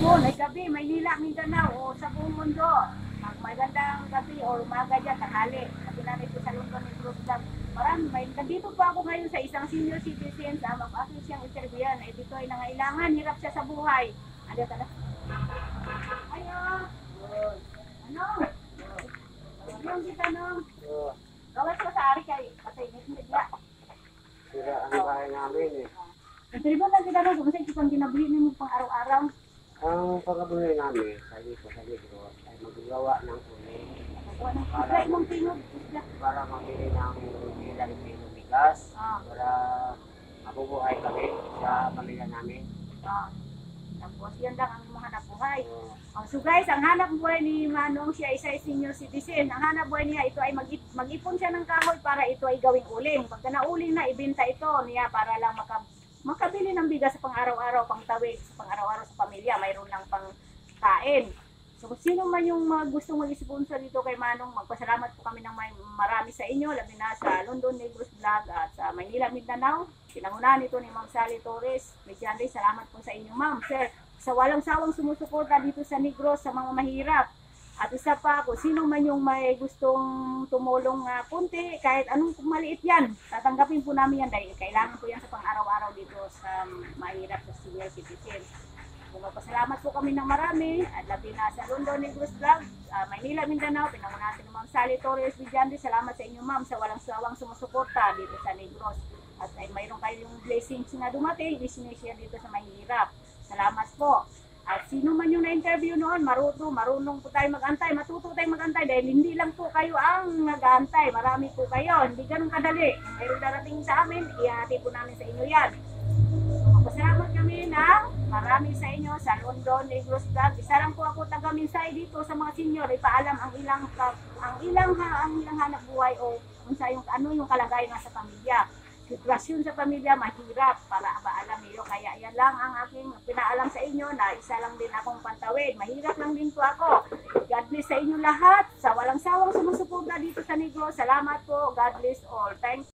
hapon, ay gabi, Maynila, Mindanao, o sa buong mundo. Magandang gabi o umaga dyan, tanghali. Sabi namin po sa London ni Group Vlog. Nandito po ako ngayon sa isang senior citizen sa mag-aking siyang interviewan. Eh, dito ay nangailangan, hirap siya sa buhay. Ano ka na? Ayo! Ano? Yung kita nung? Gawas ko sa ari kay patay nito niya. Sira ang bahay namin eh. Interview lang kita nung, kung saan kitang ginabili mo pang araw-araw. Ang pagkabuhay namin, sabi ko sa libro, ay magagawa ng uling Para mong tingog. para mabili ng ilang kilo bigas, para mabubuhay kami sa pamilya namin. Tapos yan lang ang mga hanap buhay. So guys, ang hanap buhay ni Manong, siya isa ay senior citizen. Ang hanap buhay niya, ito ay mag-ipon siya ng kahoy para ito ay gawing uling. Pagka nauling na, ibenta ito niya para lang makabili ng bigas sa pang-araw-araw, pang-tawid, sa pang-araw-araw sa pamilya, mayroon lang pang kain. So kung sino man yung gustong mag-sponsor dito kay Manong, magpasalamat po kami ng marami sa inyo, labi na sa London Negros Vlog at sa Maynila, Mindanao. Pinangunahan ito ni Ma'am Sally Torres. Mediante, salamat po sa inyo, Ma'am. Sir, sa walang sawang sumusuporta dito sa Negros sa mga mahirap. At isa pa, kung sino man yung may gustong tumulong punti, kahit anong maliit yan, tatanggapin po namin yan dahil kailangan po yan sa pang-araw-araw dito sa mahirap sa senior citizen. Magpasalamat po kami ng marami at labi na sa London Negros Vlog, Maynila, Mindanao, pinangunahan ni Ma'am Sally Torres Villande. Salamat sa inyo, Ma'am, sa walang sawang sumusuporta dito sa Negros. At ay mayroon kayong blessings na dumating, isinishare dito sa mahirap. Salamat po. At sino man yung na-interview noon, marunong po tayo mag-antay, matuto tayo mag-antay dahil hindi lang po kayo ang nag-aantay, marami po kayo, hindi ganun kadali. Kung mayroon darating sa amin, ihati po namin sa inyo yan. Pasalamat kami na marami sa inyo sa London Negros Vlog. Isa lang po ako taga-minsay dito sa mga senior, ipaalam ang ilang hanap buhay o kung sa yung ano yung kalagayan ng sa pamilya. Sitwasyon sa pamilya mahirap para maalam niyo. Kaya yan lang ang aking pinaalam sa inyo na isa lang din akong pantawid. Mahirap lang din po ako. God bless sa inyo lahat. Sa walang sawang sumusuporta dito sa Negros. Salamat po. God bless all. Thank